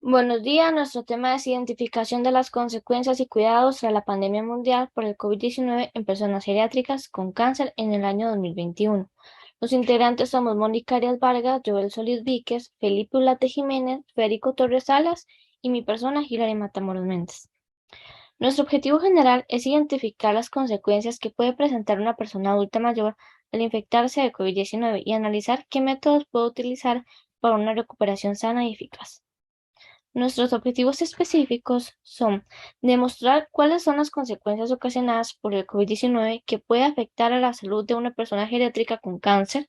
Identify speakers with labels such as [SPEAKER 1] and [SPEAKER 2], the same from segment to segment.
[SPEAKER 1] Buenos días, nuestro tema es identificación de las consecuencias y cuidados tras la pandemia mundial por el COVID-19 en personas geriátricas con cáncer en el año 2021. Los integrantes somos Mónica Arias Vargas, Joel Solís Víquez, Felipe Ulate Jiménez, Federico Torres Salas y mi persona, Hilary Matamoros Méndez. Nuestro objetivo general es identificar las consecuencias que puede presentar una persona adulta mayor al infectarse de COVID-19 y analizar qué métodos puede utilizar para una recuperación sana y eficaz. Nuestros objetivos específicos son demostrar cuáles son las consecuencias ocasionadas por el COVID-19 que puede afectar a la salud de una persona geriátrica con cáncer,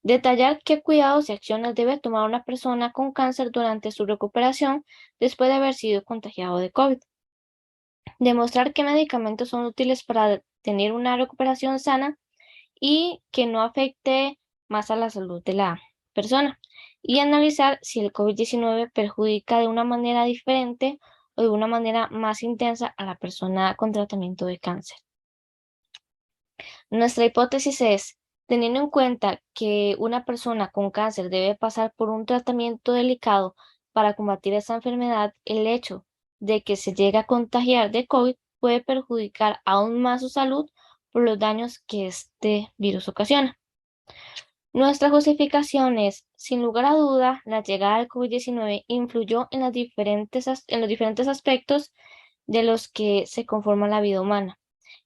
[SPEAKER 1] detallar qué cuidados y acciones debe tomar una persona con cáncer durante su recuperación después de haber sido contagiado de COVID, demostrar qué medicamentos son útiles para tener una recuperación sana y que no afecte más a la salud de la persona. Y analizar si el COVID-19 perjudica de una manera diferente o de una manera más intensa a la persona con tratamiento de cáncer. Nuestra hipótesis es, teniendo en cuenta que una persona con cáncer debe pasar por un tratamiento delicado para combatir esa enfermedad, el hecho de que se llegue a contagiar de COVID puede perjudicar aún más su salud por los daños que este virus ocasiona. Nuestra justificación es, sin lugar a duda, la llegada del COVID-19 influyó en los diferentes aspectos de los que se conforma la vida humana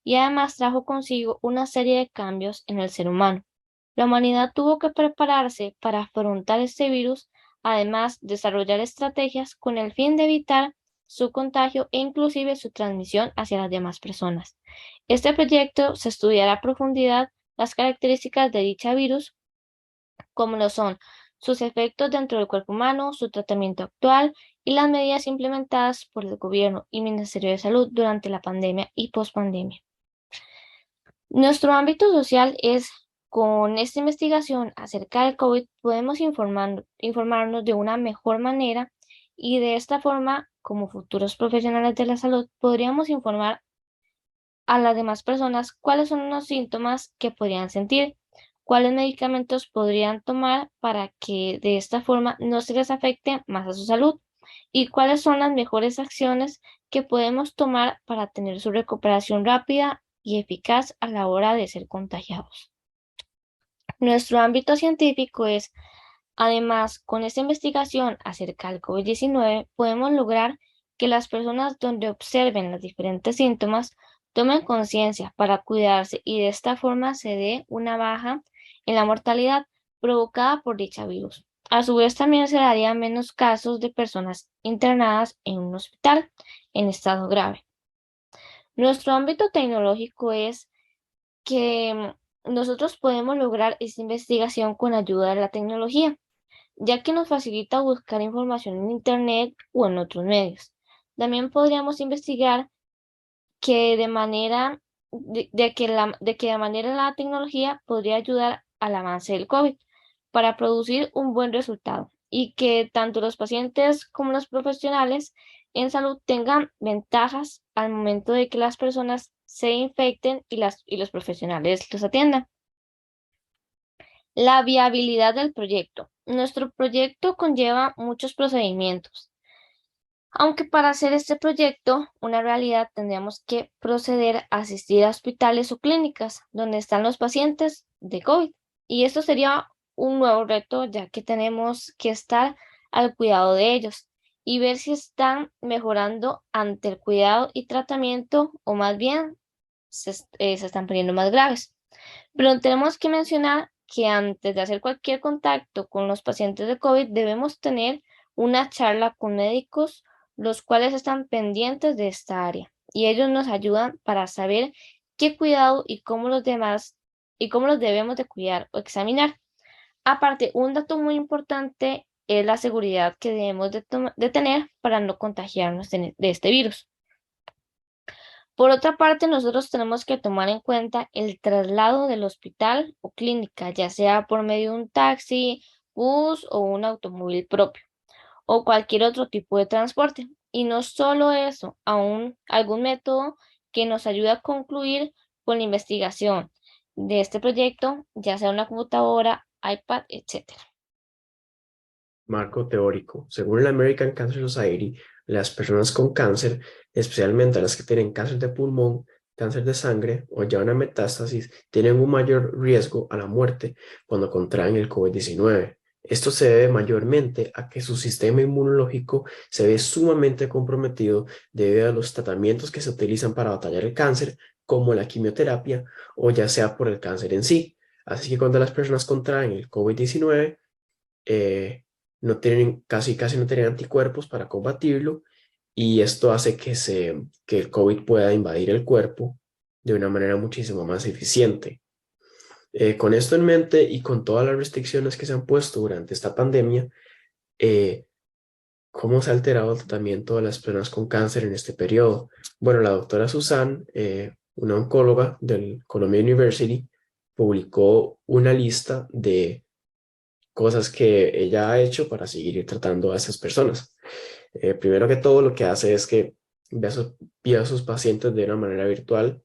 [SPEAKER 1] y además trajo consigo una serie de cambios en el ser humano. La humanidad tuvo que prepararse para afrontar este virus, además desarrollar estrategias con el fin de evitar su contagio e inclusive su transmisión hacia las demás personas. Este proyecto se estudiará a profundidad las características de dicha virus como lo son sus efectos dentro del cuerpo humano, su tratamiento actual y las medidas implementadas por el gobierno y Ministerio de Salud durante la pandemia y pospandemia. Nuestro ámbito social es, con esta investigación acerca del COVID, podemos informarnos de una mejor manera y de esta forma, como futuros profesionales de la salud, podríamos informar a las demás personas cuáles son los síntomas que podrían sentir, cuáles medicamentos podrían tomar para que de esta forma no se les afecte más a su salud y cuáles son las mejores acciones que podemos tomar para tener su recuperación rápida y eficaz a la hora de ser contagiados. Nuestro ámbito científico es, además, con esta investigación acerca del COVID-19, podemos lograr que las personas donde observen los diferentes síntomas tomen conciencia para cuidarse y de esta forma se dé una baja en la mortalidad provocada por dicha virus. A su vez, también se darían menos casos de personas internadas en un hospital en estado grave. Nuestro ámbito tecnológico es que nosotros podemos lograr esta investigación con ayuda de la tecnología, ya que nos facilita buscar información en Internet o en otros medios. También podríamos investigar que de qué manera la tecnología podría ayudar al avance del COVID para producir un buen resultado y que tanto los pacientes como los profesionales en salud tengan ventajas al momento de que las personas se infecten y los profesionales los atiendan. La viabilidad del proyecto. Nuestro proyecto conlleva muchos procedimientos, aunque para hacer este proyecto una realidad tendríamos que proceder a asistir a hospitales o clínicas donde están los pacientes de COVID. Y esto sería un nuevo reto ya que tenemos que estar al cuidado de ellos y ver si están mejorando ante el cuidado y tratamiento o más bien se están poniendo más graves. Pero tenemos que mencionar que antes de hacer cualquier contacto con los pacientes de COVID debemos tener una charla con médicos los cuales están pendientes de esta área y ellos nos ayudan para saber qué cuidado y cómo los debemos de cuidar o examinar. Aparte, un dato muy importante es la seguridad que debemos de tener para no contagiarnos de este virus. Por otra parte, nosotros tenemos que tomar en cuenta el traslado del hospital o clínica, ya sea por medio de un taxi, bus o un automóvil propio, o cualquier otro tipo de transporte. Y no solo eso, aún algún método que nos ayude a concluir con la investigación de este proyecto, ya sea una computadora, iPad, etc.
[SPEAKER 2] marco teórico. Según la American Cancer Society, las personas con cáncer, especialmente las que tienen cáncer de pulmón, cáncer de sangre o ya una metástasis, tienen un mayor riesgo a la muerte cuando contraen el COVID-19. Esto se debe mayormente a que su sistema inmunológico se ve sumamente comprometido debido a los tratamientos que se utilizan para batallar el cáncer, como la quimioterapia o ya sea por el cáncer en sí. Así que cuando las personas contraen el COVID-19, eh, no tienen, casi no tienen anticuerpos para combatirlo y esto hace que el COVID pueda invadir el cuerpo de una manera muchísimo más eficiente. Con esto en mente y con todas las restricciones que se han puesto durante esta pandemia, eh, ¿cómo se ha alterado el tratamiento de las personas con cáncer en este periodo? Bueno, la doctora Susan, una oncóloga del Columbia University, publicó una lista de cosas que ella ha hecho para seguir tratando a esas personas. Primero que todo, lo que hace es que ve a sus pacientes de una manera virtual.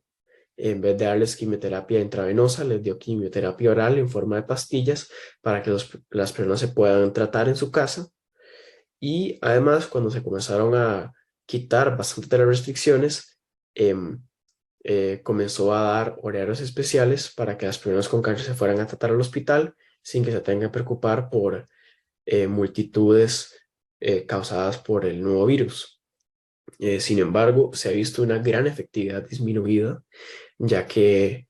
[SPEAKER 2] En vez de darles quimioterapia intravenosa, les dio quimioterapia oral en forma de pastillas para que las personas se puedan tratar en su casa. Y además, cuando se comenzaron a quitar bastante de las restricciones, em, comenzó a dar horarios especiales para que las personas con cáncer se fueran a tratar al hospital sin que se tengan que preocupar por multitudes causadas por el nuevo virus. Sin embargo, se ha visto una gran efectividad disminuida, ya que,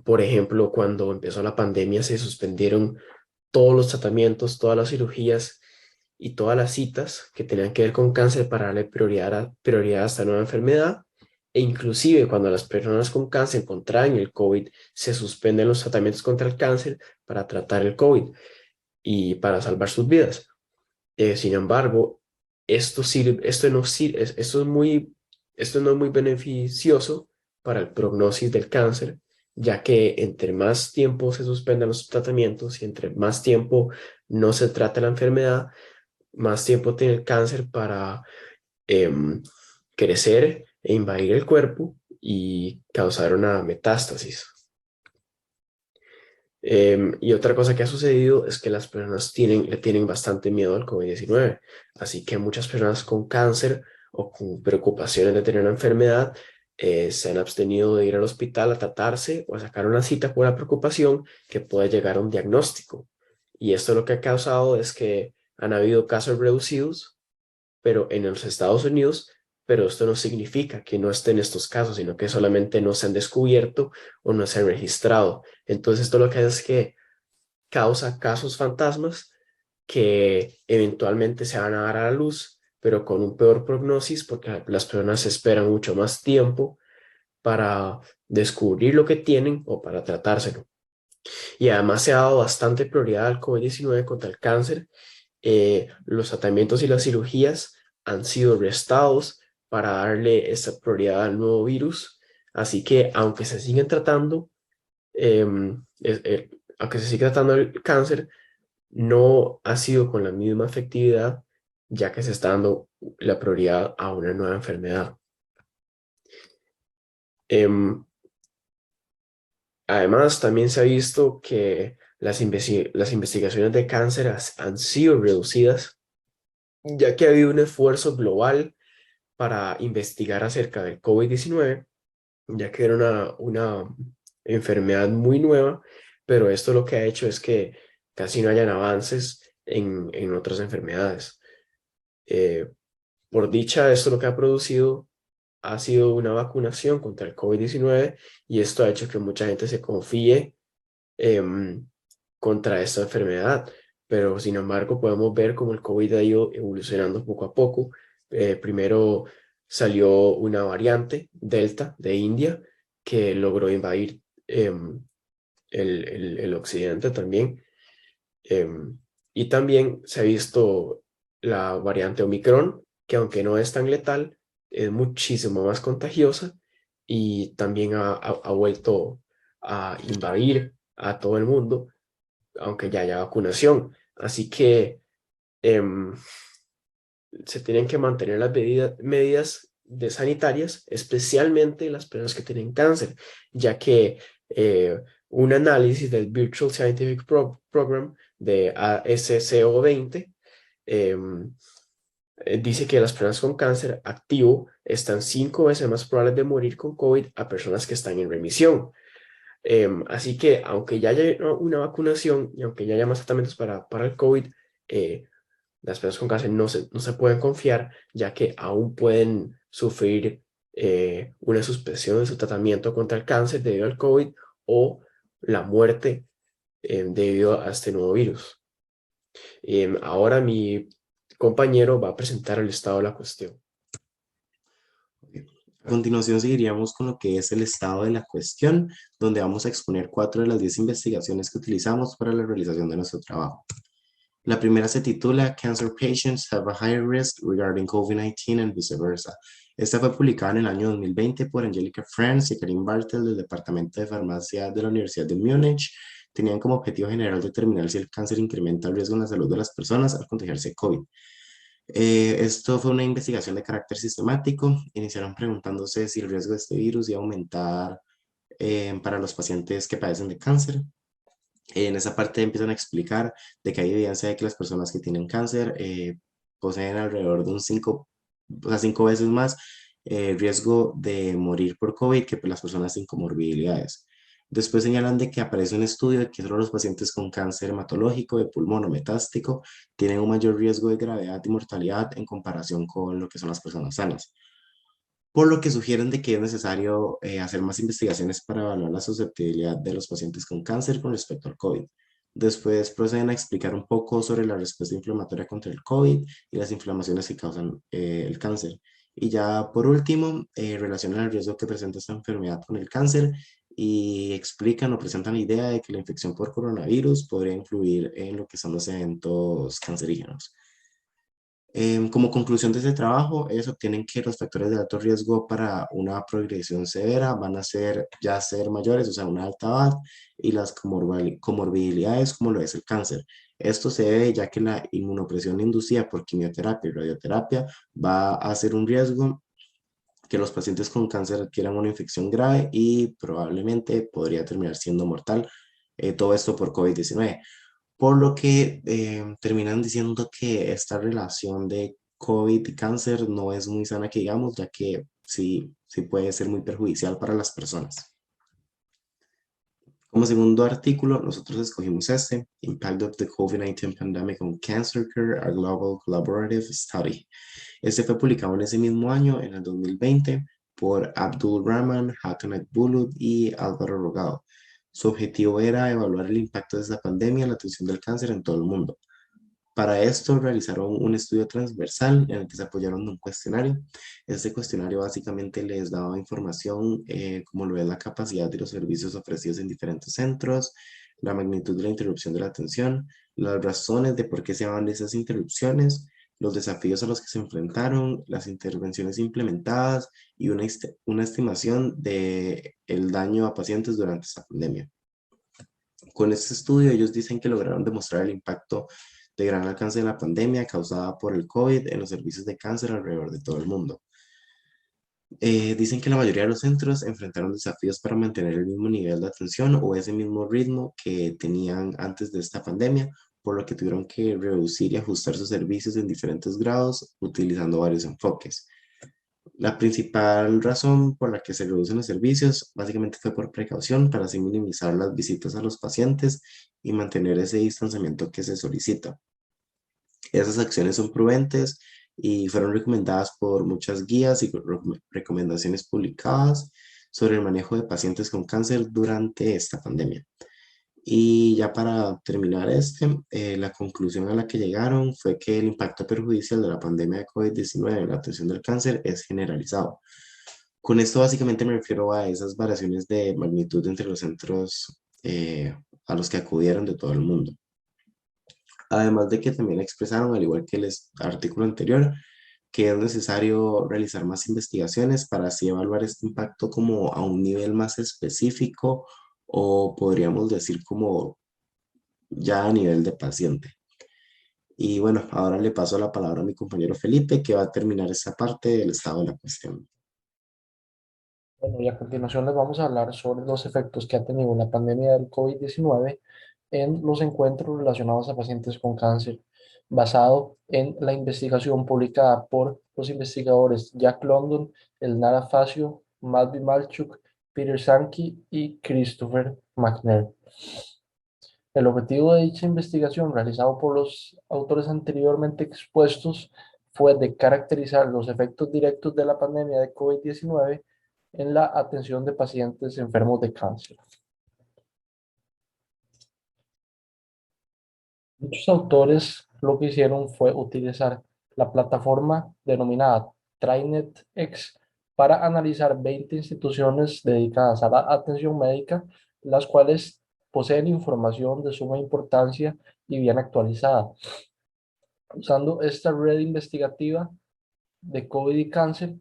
[SPEAKER 2] por ejemplo, cuando empezó la pandemia se suspendieron todos los tratamientos, todas las cirugías y todas las citas que tenían que ver con cáncer para darle prioridad a esta nueva enfermedad. E inclusive cuando las personas con cáncer contraen el COVID, se suspenden los tratamientos contra el cáncer para tratar el COVID y para salvar sus vidas. Sin embargo, esto no es muy beneficioso para el prognosis del cáncer, ya que entre más tiempo se suspendan los tratamientos y entre más tiempo no se trata la enfermedad, más tiempo tiene el cáncer para em, crecer e invadir el cuerpo y causar una metástasis. Y otra cosa que ha sucedido es que las personas le tienen bastante miedo al COVID-19. Así que muchas personas con cáncer o con preocupaciones de tener una enfermedad se han abstenido de ir al hospital a tratarse o a sacar una cita por la preocupación que puede llegar a un diagnóstico. Y esto lo que ha causado es que han habido casos reducidos, pero en los Estados Unidos, pero esto no significa que no estén estos casos, sino que solamente no se han descubierto o no se han registrado. Entonces esto lo que hace es que causa casos fantasmas que eventualmente se van a dar a la luz, pero con un peor prognosis porque las personas esperan mucho más tiempo para descubrir lo que tienen o para tratárselo. Y además se ha dado bastante prioridad al COVID-19 contra el cáncer. Los tratamientos y las cirugías han sido restados para darle esa prioridad al nuevo virus. Así que aunque se siguen tratando, eh, aunque se sigue tratando el cáncer, no ha sido con la misma efectividad, ya que se está dando la prioridad a una nueva enfermedad. Em, Además, también se ha visto que las investigaciones de cáncer han sido reducidas, ya que ha habido un esfuerzo global para investigar acerca del COVID-19, ya que era una enfermedad muy nueva, pero esto lo que ha hecho es que casi no hayan avances en otras enfermedades. Eh, por dicha, esto lo que ha producido ha sido una vacunación contra el COVID-19 y esto ha hecho que mucha gente se confíe em, contra esta enfermedad. Pero sin embargo, podemos ver cómo el COVID ha ido evolucionando poco a poco. Primero salió una variante, Delta, de India, que logró invadir el occidente también. Em, y también se ha visto la variante Omicron, que aunque no es tan letal, es muchísimo más contagiosa y también ha vuelto a invadir a todo el mundo, aunque ya haya vacunación. Así que em, se tienen que mantener las medidas de sanitarias, especialmente las personas que tienen cáncer, ya que un análisis del Virtual Scientific Program de ASCO20 em, dice que las personas con cáncer activo están 5 veces más probables de morir con COVID a personas que están en remisión. Así que aunque ya haya una vacunación y aunque ya haya más tratamientos para el COVID, eh, las personas con cáncer no se pueden confiar, ya que aún pueden sufrir una suspensión de su tratamiento contra el cáncer debido al COVID o la muerte debido a este nuevo virus. Ahora mi compañero va a presentar el estado de la cuestión.
[SPEAKER 3] A continuación seguiríamos con lo que es el estado de la cuestión, donde vamos a exponer 4 de las 10 investigaciones que utilizamos para la realización de nuestro trabajo. La primera se titula Cancer Patients Have a Higher Risk Regarding COVID-19 and Vice-Versa. Esta fue publicada en el año 2020 por Angelica Franz y Karim Bartel del Departamento de Farmacia de la Universidad de Múnich. Tenían como objetivo general determinar si el cáncer incrementa el riesgo en la salud de las personas al contagiarse de COVID. Esto fue una investigación de carácter sistemático. Iniciaron preguntándose si el riesgo de este virus iba a aumentar para los pacientes que padecen de cáncer. En esa parte empiezan a explicar de que hay evidencia de que las personas que tienen cáncer poseen alrededor de un 5, o sea, 5 veces más riesgo de morir por COVID que las personas sin comorbilidades. Después señalan de que aparece un estudio de que solo los pacientes con cáncer hematológico de pulmón o metástico tienen un mayor riesgo de gravedad y mortalidad en comparación con lo que son las personas sanas, por lo que sugieren de que es necesario hacer más investigaciones para evaluar la susceptibilidad de los pacientes con cáncer con respecto al COVID. Después proceden a explicar un poco sobre la respuesta inflamatoria contra el COVID y las inflamaciones que causan el cáncer. Y ya por último, relacionan el riesgo que presenta esta enfermedad con el cáncer y explican o presentan la idea de que la infección por coronavirus podría influir en lo que son los eventos cancerígenos. Como conclusión de este trabajo, ellos obtienen que los factores de alto riesgo para una progresión severa van a ser mayores, o sea, una alta edad, y las comorbilidades como lo es el cáncer. Esto se debe ya que la inmunopresión inducida por quimioterapia y radioterapia va a ser un riesgo que los pacientes con cáncer adquieran una infección grave y probablemente podría terminar siendo mortal. Todo esto por COVID-19, por lo que terminan diciendo que esta relación de COVID y cáncer no es muy sana, que digamos, ya que sí puede ser muy perjudicial para las personas. Como segundo artículo, nosotros escogimos este, Impact of the COVID-19 Pandemic on Cancer Care, a Global Collaborative Study. Este fue publicado en ese mismo año, en el 2020, por Abdul Rahman, Hakanet Bulut y Álvaro Rogado. Su objetivo era evaluar el impacto de esta pandemia en la atención del cáncer en todo el mundo. Para esto realizaron un estudio transversal en el que se apoyaron de un cuestionario. Este cuestionario básicamente les daba información como lo es la capacidad de los servicios ofrecidos en diferentes centros, la magnitud de la interrupción de la atención, las razones de por qué se daban esas interrupciones, los desafíos a los que se enfrentaron, las intervenciones implementadas y una estimación de el daño a pacientes durante esta pandemia. Con este estudio ellos dicen que lograron demostrar el impacto de gran alcance de la pandemia causada por el COVID en los servicios de cáncer alrededor de todo el mundo. Dicen que la mayoría de los centros enfrentaron desafíos para mantener el mismo nivel de atención o ese mismo ritmo que tenían antes de esta pandemia, por lo que tuvieron que reducir y ajustar sus servicios en diferentes grados utilizando varios enfoques. La principal razón por la que se reducen los servicios básicamente fue por precaución para así minimizar las visitas a los pacientes y mantener ese distanciamiento que se solicita. Esas acciones son prudentes y fueron recomendadas por muchas guías y recomendaciones publicadas sobre el manejo de pacientes con cáncer durante esta pandemia. Y ya para terminar la conclusión a la que llegaron fue que el impacto perjudicial de la pandemia de COVID-19 en la atención del cáncer es generalizado. Con esto básicamente me refiero a esas variaciones de magnitud entre los centros a los que acudieron de todo el mundo. Además de que también expresaron, al igual que el artículo anterior, que es necesario realizar más investigaciones para así evaluar este impacto como a un nivel más específico o podríamos decir como ya a nivel de paciente. Y bueno, ahora le paso la palabra a mi compañero Felipe, que va a terminar esa parte del estado de la cuestión.
[SPEAKER 4] Bueno, y a continuación les vamos a hablar sobre los efectos que ha tenido la pandemia del COVID-19 en los encuentros relacionados a pacientes con cáncer. basado en la investigación publicada por los investigadores Jack London, Elnara Facio, Matvey Malchuk, Peter Sankey y Christopher McNair. El objetivo de dicha investigación, realizado por los autores anteriormente expuestos, fue de caracterizar los efectos directos de la pandemia de COVID-19 en la atención de pacientes enfermos de cáncer. Muchos autores lo que hicieron fue utilizar la plataforma denominada TriNetX para analizar 20 instituciones dedicadas a la atención médica, las cuales poseen información de suma importancia y bien actualizada. Usando esta red investigativa de COVID y cáncer,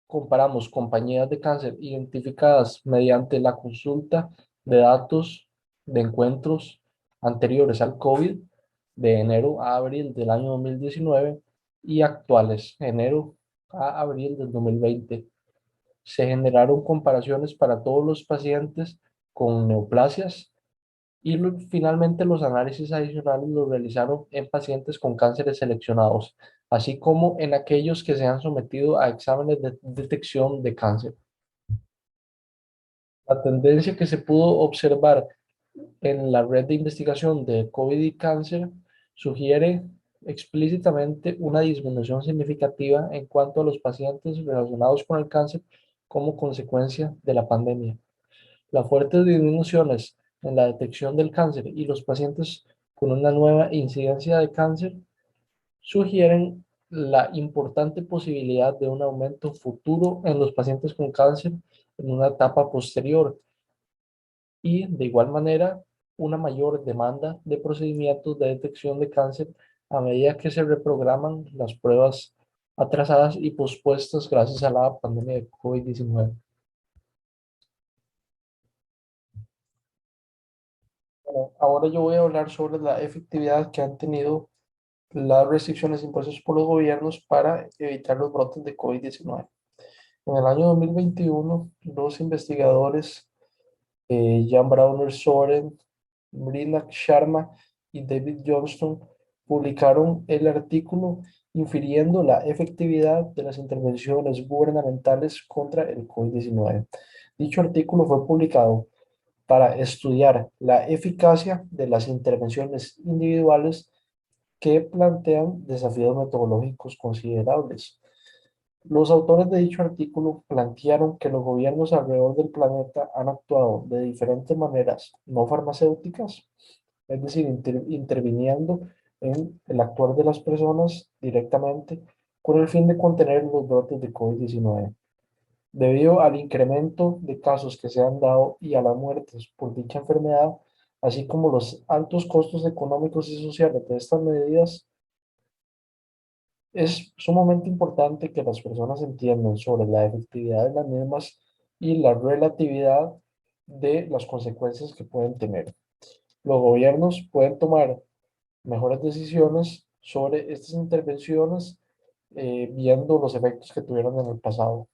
[SPEAKER 4] comparamos compañías de cáncer identificadas mediante la consulta de datos de encuentros anteriores al COVID de enero a abril del año 2019 y actuales, enero a abril del 2020. Se generaron comparaciones para todos los pacientes con neoplasias y finalmente los análisis adicionales los realizaron en pacientes con cánceres seleccionados, así como en aquellos que se han sometido a exámenes de detección de cáncer. La tendencia que se pudo observar en la red de investigación de COVID y cáncer sugiere explícitamente una disminución significativa en cuanto a los pacientes relacionados con el cáncer como consecuencia de la pandemia. Las fuertes disminuciones en la detección del cáncer y los pacientes con una nueva incidencia de cáncer sugieren la importante posibilidad de un aumento futuro en los pacientes con cáncer en una etapa posterior y, de igual manera, una mayor demanda de procedimientos de detección de cáncer a medida que se reprograman las pruebas atrasadas y pospuestas gracias a la pandemia de COVID-19. Bueno, ahora yo voy a hablar sobre la efectividad que han tenido las restricciones impuestas por los gobiernos para evitar los brotes de COVID-19. En el año 2021, los investigadores Jan Brauner Soren, Mrinak Sharma y David Johnston publicaron el artículo infiriendo la efectividad de las intervenciones gubernamentales contra el COVID-19. Dicho artículo fue publicado para estudiar la eficacia de las intervenciones individuales que plantean desafíos metodológicos considerables. Los autores de dicho artículo plantearon que los gobiernos alrededor del planeta han actuado de diferentes maneras no farmacéuticas, es decir, interviniendo en el actuar de las personas directamente con el fin de contener los brotes de COVID-19. Debido al incremento de casos que se han dado y a las muertes por dicha enfermedad, así como los altos costos económicos y sociales de estas medidas, es sumamente importante que las personas entiendan sobre la efectividad de las mismas y la relatividad de las consecuencias que pueden tener. Los gobiernos pueden tomar mejores decisiones sobre estas intervenciones viendo los efectos que tuvieron en el pasado.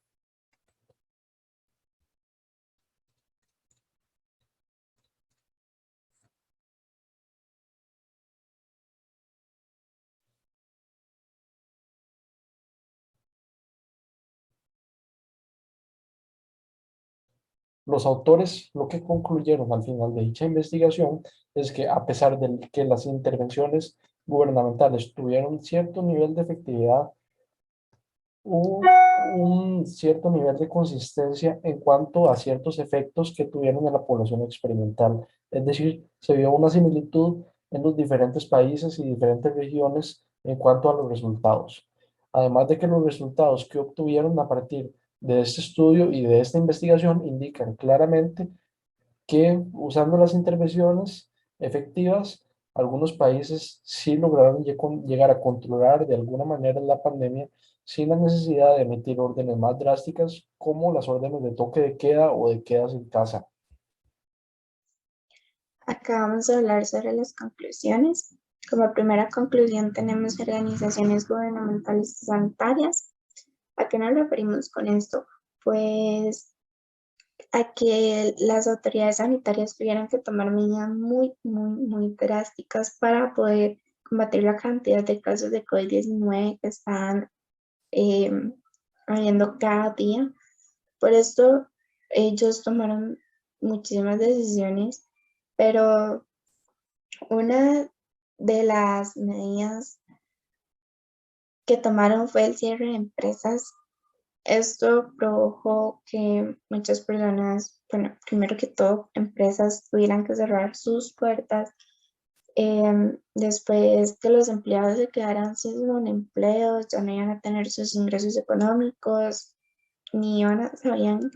[SPEAKER 4] Los autores lo que concluyeron al final de dicha investigación es que a pesar de que las intervenciones gubernamentales tuvieron cierto nivel de efectividad, hubo un cierto nivel de consistencia en cuanto a ciertos efectos que tuvieron en la población experimental. Es decir, se vio una similitud en los diferentes países y diferentes regiones en cuanto a los resultados. Además de que los resultados que obtuvieron a partir de este estudio y de esta investigación indican claramente que usando las intervenciones efectivas, algunos países sí lograron llegar a controlar de alguna manera la pandemia sin la necesidad de emitir órdenes más drásticas como las órdenes de toque de queda o de quedas en casa.
[SPEAKER 5] Acabamos de hablar sobre las conclusiones. Como primera conclusión tenemos organizaciones gubernamentales y sanitarias. ¿A qué nos referimos con esto? Pues a que las autoridades sanitarias tuvieran que tomar medidas muy drásticas para poder combatir la cantidad de casos de COVID-19 que están habiendo cada día. Por esto ellos tomaron muchísimas decisiones, pero una de las medidas que tomaron fue el cierre de empresas. Esto provocó que muchas personas, bueno, primero que todo, empresas tuvieran que cerrar sus puertas. Después que los empleados se quedaran sin un empleo, ya no iban a tener sus ingresos económicos, ni sabían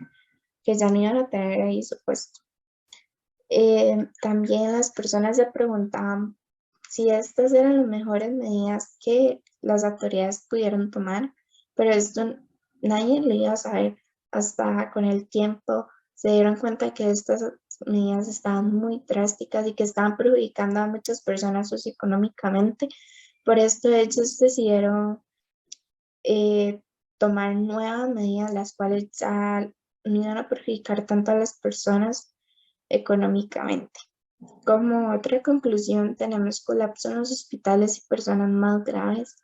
[SPEAKER 5] que ya no iban a tener ahí su puesto. También las personas se preguntaban si estas eran las mejores medidas que las autoridades pudieron tomar, pero esto nadie lo iba a saber hasta con el tiempo se dieron cuenta que estas medidas estaban muy drásticas y que estaban perjudicando a muchas personas socioeconómicamente. Por esto ellos decidieron tomar nuevas medidas, las cuales ya no iban a perjudicar tanto a las personas económicamente. Como otra conclusión, tenemos colapso en los hospitales y personas más graves.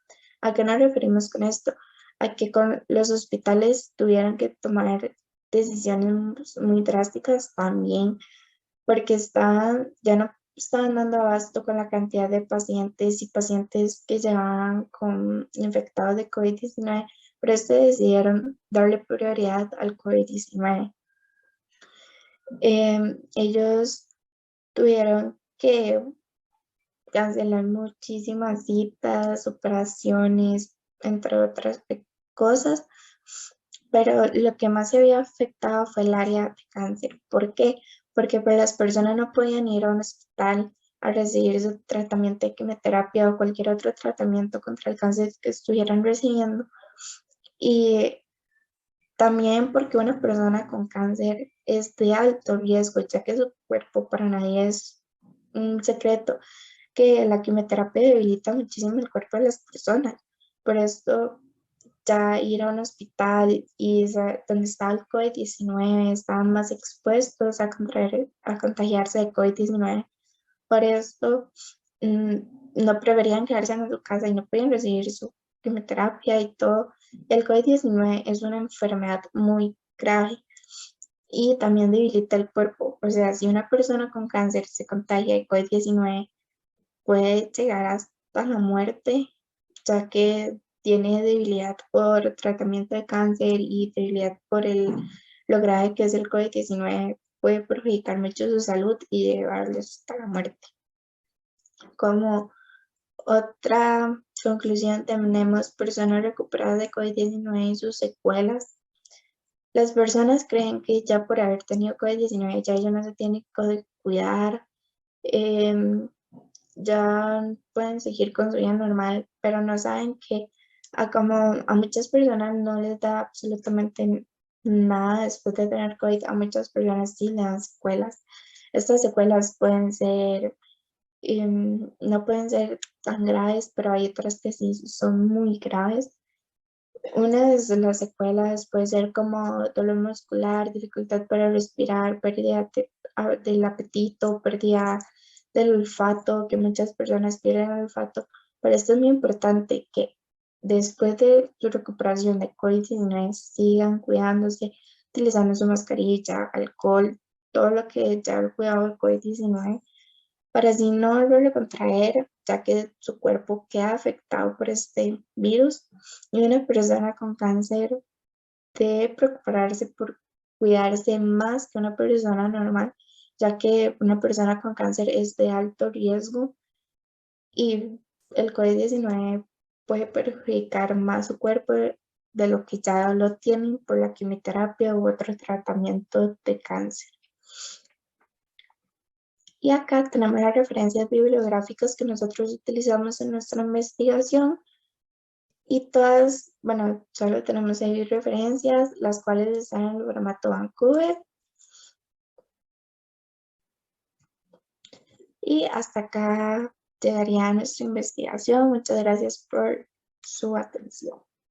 [SPEAKER 5] ¿A qué nos referimos con esto? A que con los hospitales tuvieron que tomar decisiones muy drásticas también, porque ya no estaban dando abasto con la cantidad de pacientes y pacientes que llegaban con infectados de COVID-19, por eso decidieron darle prioridad al COVID-19. Ellos tuvieron que cancelar muchísimas citas, operaciones, entre otras cosas, pero lo que más se había afectado fue el área de cáncer. ¿Por qué? Porque pues, las personas no podían ir a un hospital a recibir su tratamiento de quimioterapia o cualquier otro tratamiento contra el cáncer que estuvieran recibiendo. Y también porque una persona con cáncer es de alto riesgo, ya que su cuerpo para nadie es un secreto, que la quimioterapia debilita muchísimo el cuerpo de las personas. Por esto, ya ir a un hospital y donde estaba el COVID-19 estaban más expuestos a contagiarse de COVID-19. Por esto, no preferían quedarse en su casa y no podían recibir su quimioterapia y todo. El COVID-19 es una enfermedad muy grave y también debilita el cuerpo. O sea, si una persona con cáncer se contagia de COVID-19, puede llegar hasta la muerte, ya que tiene debilidad por tratamiento de cáncer y debilidad por lo grave que es el COVID-19, puede perjudicar mucho su salud y llevarlos hasta la muerte. Como otra conclusión, tenemos personas recuperadas de COVID-19 y sus secuelas. Las personas creen que ya por haber tenido COVID-19 ya ellos no se tienen que cuidar, ya pueden seguir con su vida normal, pero no saben que como a muchas personas no les da absolutamente nada después de tener COVID, a muchas personas sí le dan secuelas. Estas secuelas pueden ser, no pueden ser tan graves, pero hay otras que sí son muy graves. Una de las secuelas puede ser como dolor muscular, dificultad para respirar, pérdida del apetito, pérdida del olfato, que muchas personas pierden el olfato. Pero esto es muy importante que después de su recuperación de COVID-19 sigan cuidándose, utilizando su mascarilla, alcohol, todo lo que ya el cuidado del COVID-19, para así no volverlo a contraer, ya que su cuerpo queda afectado por este virus. Y una persona con cáncer debe preocuparse por cuidarse más que una persona normal, ya que una persona con cáncer es de alto riesgo y el COVID-19 puede perjudicar más su cuerpo de lo que ya lo tienen por la quimioterapia u otro tratamiento de cáncer. Y acá tenemos las referencias bibliográficas que nosotros utilizamos en nuestra investigación. Y todas, bueno, solo tenemos 6 referencias, las cuales están en el formato Vancouver. Y hasta acá llegaría nuestra investigación. Muchas gracias por su atención.